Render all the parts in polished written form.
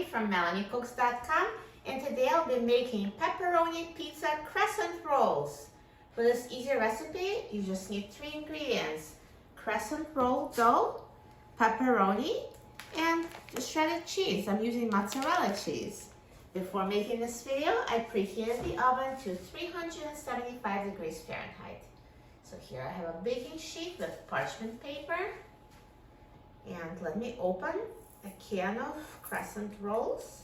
from MelanieCooks.com, and today I'll be making pepperoni pizza crescent rolls. For this easy recipe, you just need 3 ingredients: crescent roll dough, pepperoni, and the shredded cheese. I'm using mozzarella cheese. Before making this video, I preheated the oven to 375 degrees Fahrenheit. So here I have a baking sheet with parchment paper. And let me open a can of crescent rolls.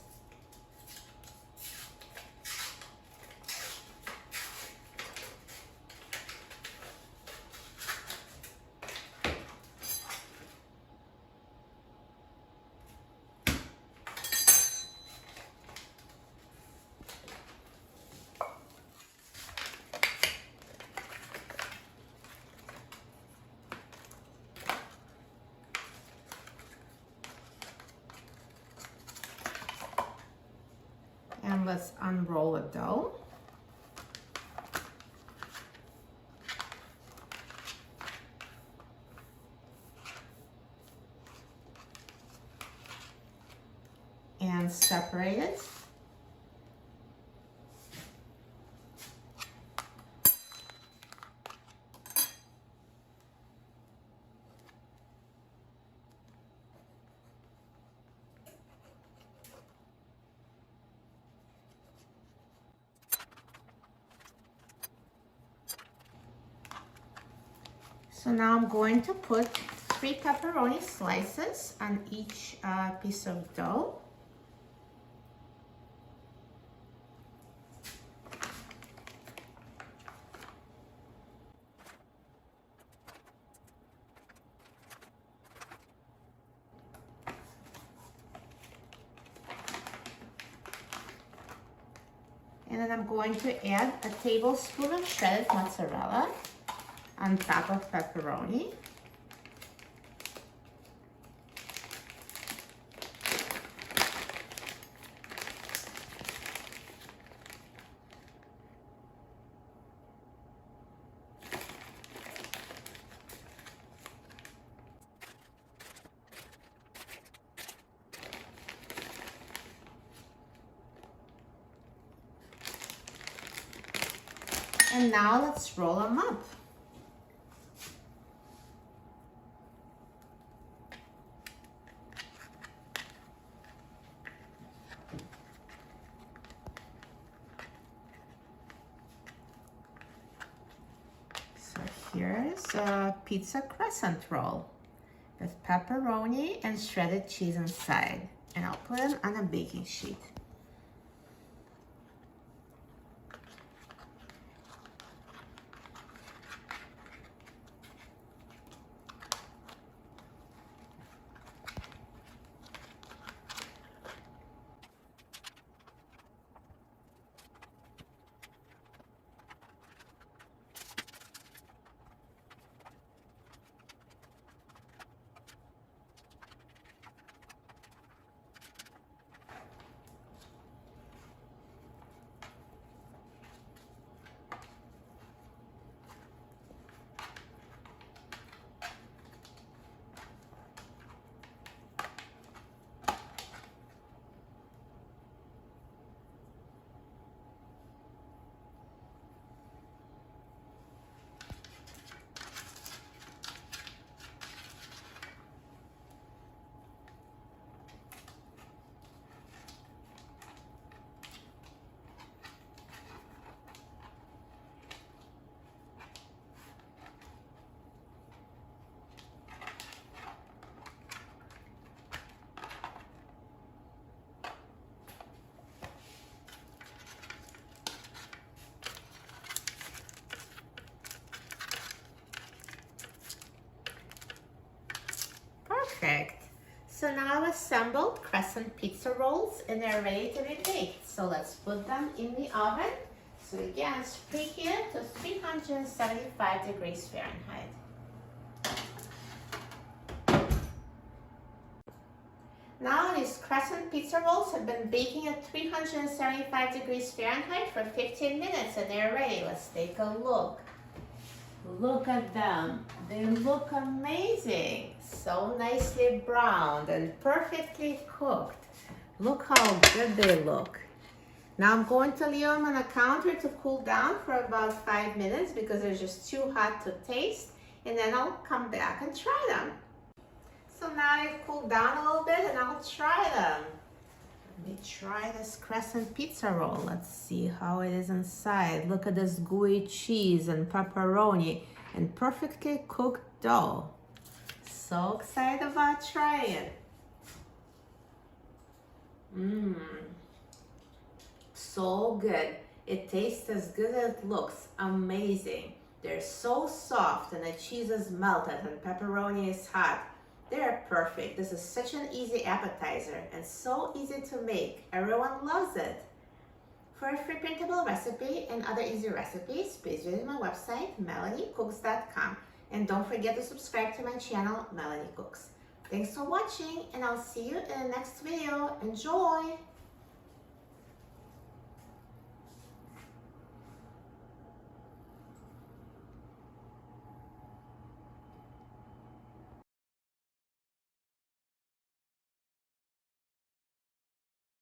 And let's unroll the dough. And separate it. So now I'm going to put 3 pepperoni slices on each piece of dough. And then I'm going to add a tablespoon of shredded mozzarella on top of pepperoni. And now let's roll them up. So here's a pizza crescent roll with pepperoni and shredded cheese inside. And I'll put them on a baking sheet. Perfect. So now I've assembled crescent pizza rolls and they're ready to be baked. So let's put them in the oven. So again, it's preheated to 375 degrees Fahrenheit. Now these crescent pizza rolls have been baking at 375 degrees Fahrenheit for 15 minutes and they're ready. Let's take a look. Look at them. They look amazing. So nicely browned and perfectly cooked. Look how good they look. Now I'm going to leave them on the counter to cool down for about 5 minutes because they're just too hot to taste. And then I'll come back and try them. So now they've cooled down a little bit and I'll try them. Let me try this Crescent pizza roll. Let's see how it is inside. Look at this gooey cheese and pepperoni and perfectly cooked dough. So excited about trying it. So good. It tastes as good as it looks. Amazing. They're so soft and the cheese is melted and pepperoni is hot. They're perfect. This is such an easy appetizer and so easy to make. Everyone loves it. For a free printable recipe and other easy recipes, please visit my website, melaniecooks.com. And don't forget to subscribe to my channel, Melanie Cooks. Thanks for watching and I'll see you in the next video. Enjoy!